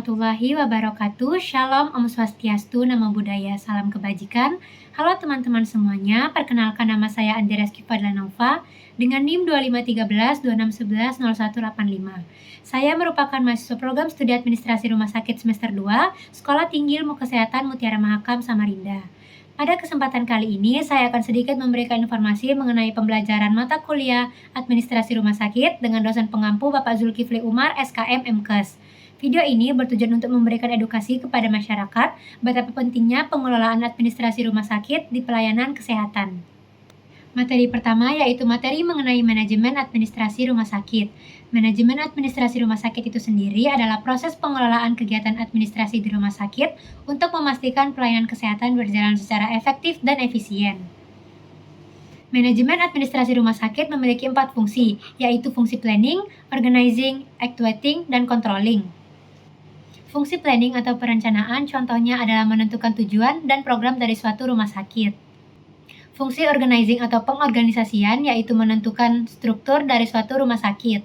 warahmatullahi wabarakatuh. Shalom, Om Swastiastu, Namo Buddhaya, salam kebajikan. Halo teman-teman semuanya, perkenalkan nama saya Andi Reski Fadlanova dengan NIM 2513 2611 0185. Saya merupakan mahasiswa program studi administrasi rumah sakit semester 2, Sekolah Tinggi Ilmu Kesehatan Mutiara Mahakam Samarinda. Pada kesempatan kali ini, saya akan sedikit memberikan informasi mengenai pembelajaran mata kuliah administrasi rumah sakit dengan dosen pengampu Bapak Zulkifli Umar, SKM MKes. Video ini bertujuan untuk memberikan edukasi kepada masyarakat betapa pentingnya pengelolaan administrasi rumah sakit di pelayanan kesehatan. Materi pertama yaitu materi mengenai manajemen administrasi rumah sakit. Manajemen administrasi rumah sakit itu sendiri adalah proses pengelolaan kegiatan administrasi di rumah sakit untuk memastikan pelayanan kesehatan berjalan secara efektif dan efisien. Manajemen administrasi rumah sakit memiliki 4 fungsi, yaitu fungsi planning, organizing, actuating, dan controlling. Fungsi planning atau perencanaan contohnya adalah menentukan tujuan dan program dari suatu rumah sakit. Fungsi organizing atau pengorganisasian yaitu menentukan struktur dari suatu rumah sakit.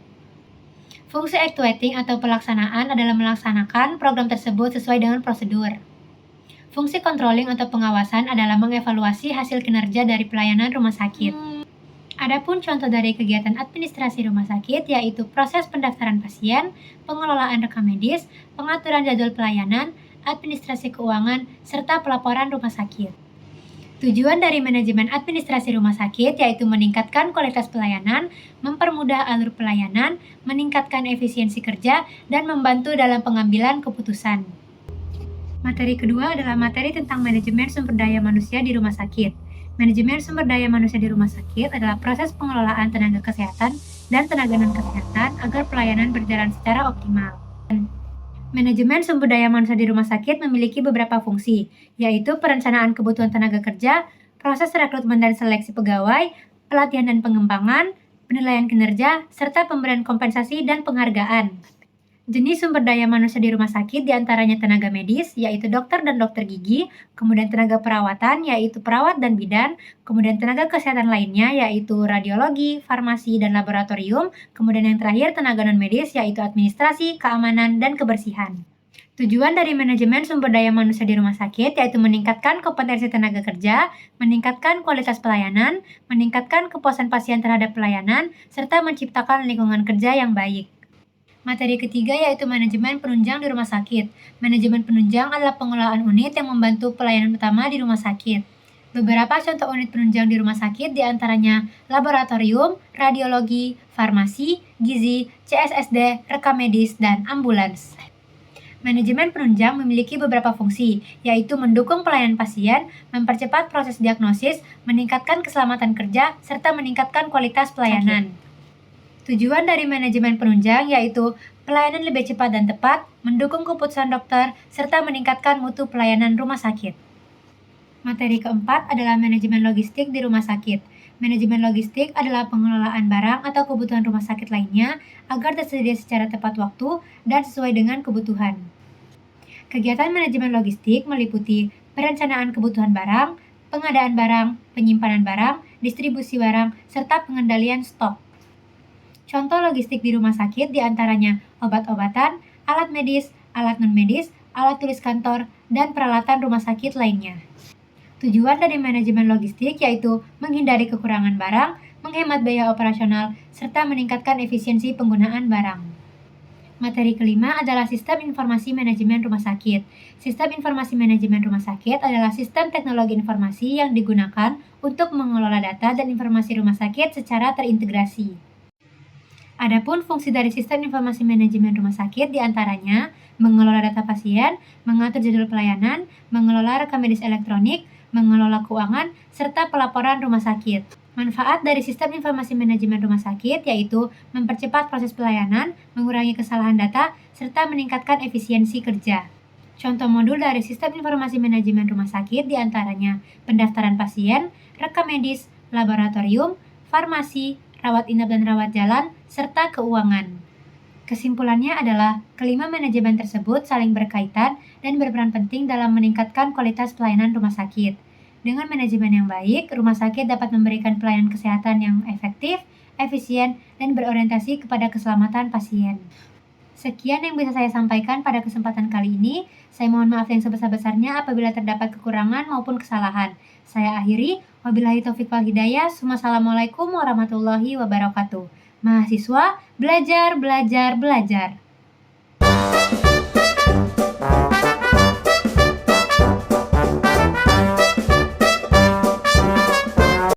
Fungsi actuating atau pelaksanaan adalah melaksanakan program tersebut sesuai dengan prosedur. Fungsi controlling atau pengawasan adalah mengevaluasi hasil kinerja dari pelayanan rumah sakit. Adapun contoh dari kegiatan administrasi rumah sakit yaitu proses pendaftaran pasien, pengelolaan rekam medis, pengaturan jadwal pelayanan, administrasi keuangan, serta pelaporan rumah sakit. Tujuan dari manajemen administrasi rumah sakit yaitu meningkatkan kualitas pelayanan, mempermudah alur pelayanan, meningkatkan efisiensi kerja, dan membantu dalam pengambilan keputusan. Materi kedua adalah materi tentang manajemen sumber daya manusia di rumah sakit. Manajemen sumber daya manusia di rumah sakit adalah proses pengelolaan tenaga kesehatan dan tenaga non-kesehatan agar pelayanan berjalan secara optimal. Manajemen sumber daya manusia di rumah sakit memiliki beberapa fungsi, yaitu perencanaan kebutuhan tenaga kerja, proses rekrutmen dan seleksi pegawai, pelatihan dan pengembangan, penilaian kinerja, serta pemberian kompensasi dan penghargaan. Jenis sumber daya manusia di rumah sakit diantaranya tenaga medis, yaitu dokter dan dokter gigi, kemudian tenaga perawatan, yaitu perawat dan bidan, kemudian tenaga kesehatan lainnya, yaitu radiologi, farmasi, dan laboratorium, kemudian yang terakhir tenaga non-medis, yaitu administrasi, keamanan, dan kebersihan. Tujuan dari manajemen sumber daya manusia di rumah sakit yaitu meningkatkan kompetensi tenaga kerja, meningkatkan kualitas pelayanan, meningkatkan kepuasan pasien terhadap pelayanan, serta menciptakan lingkungan kerja yang baik. Materi ketiga yaitu manajemen penunjang di rumah sakit. Manajemen penunjang adalah pengelolaan unit yang membantu pelayanan utama di rumah sakit. Beberapa contoh unit penunjang di rumah sakit diantaranya laboratorium, radiologi, farmasi, gizi, CSSD, rekam medis, dan ambulans. Manajemen penunjang memiliki beberapa fungsi, yaitu mendukung pelayanan pasien, mempercepat proses diagnosis, meningkatkan keselamatan kerja, serta meningkatkan kualitas pelayanan. Tujuan dari manajemen penunjang yaitu pelayanan lebih cepat dan tepat, mendukung keputusan dokter, serta meningkatkan mutu pelayanan rumah sakit. Materi keempat adalah manajemen logistik di rumah sakit. Manajemen logistik adalah pengelolaan barang atau kebutuhan rumah sakit lainnya agar tersedia secara tepat waktu dan sesuai dengan kebutuhan. Kegiatan manajemen logistik meliputi perencanaan kebutuhan barang, pengadaan barang, penyimpanan barang, distribusi barang, serta pengendalian stok. Contoh logistik di rumah sakit diantaranya obat-obatan, alat medis, alat non-medis, alat tulis kantor, dan peralatan rumah sakit lainnya. Tujuan dari manajemen logistik yaitu menghindari kekurangan barang, menghemat biaya operasional, serta meningkatkan efisiensi penggunaan barang. Materi kelima adalah sistem informasi manajemen rumah sakit. Sistem informasi manajemen rumah sakit adalah sistem teknologi informasi yang digunakan untuk mengelola data dan informasi rumah sakit secara terintegrasi. Adapun fungsi dari sistem informasi manajemen rumah sakit diantaranya mengelola data pasien, mengatur jadwal pelayanan, mengelola rekam medis elektronik, mengelola keuangan, serta pelaporan rumah sakit. Manfaat dari sistem informasi manajemen rumah sakit yaitu mempercepat proses pelayanan, mengurangi kesalahan data, serta meningkatkan efisiensi kerja. Contoh modul dari sistem informasi manajemen rumah sakit diantaranya pendaftaran pasien, rekam medis, laboratorium, farmasi, rawat inap dan rawat jalan, serta keuangan. Kesimpulannya adalah, kelima manajemen tersebut saling berkaitan dan berperan penting dalam meningkatkan kualitas pelayanan rumah sakit. Dengan manajemen yang baik, rumah sakit dapat memberikan pelayanan kesehatan yang efektif, efisien, dan berorientasi kepada keselamatan pasien. Sekian yang bisa saya sampaikan pada kesempatan kali ini. Saya mohon maaf yang sebesar-besarnya apabila terdapat kekurangan maupun kesalahan. Saya akhiri, wabillahi taufiq wal hidayah. Wassalamualaikum warahmatullahi wabarakatuh. Mahasiswa, belajar, belajar, belajar.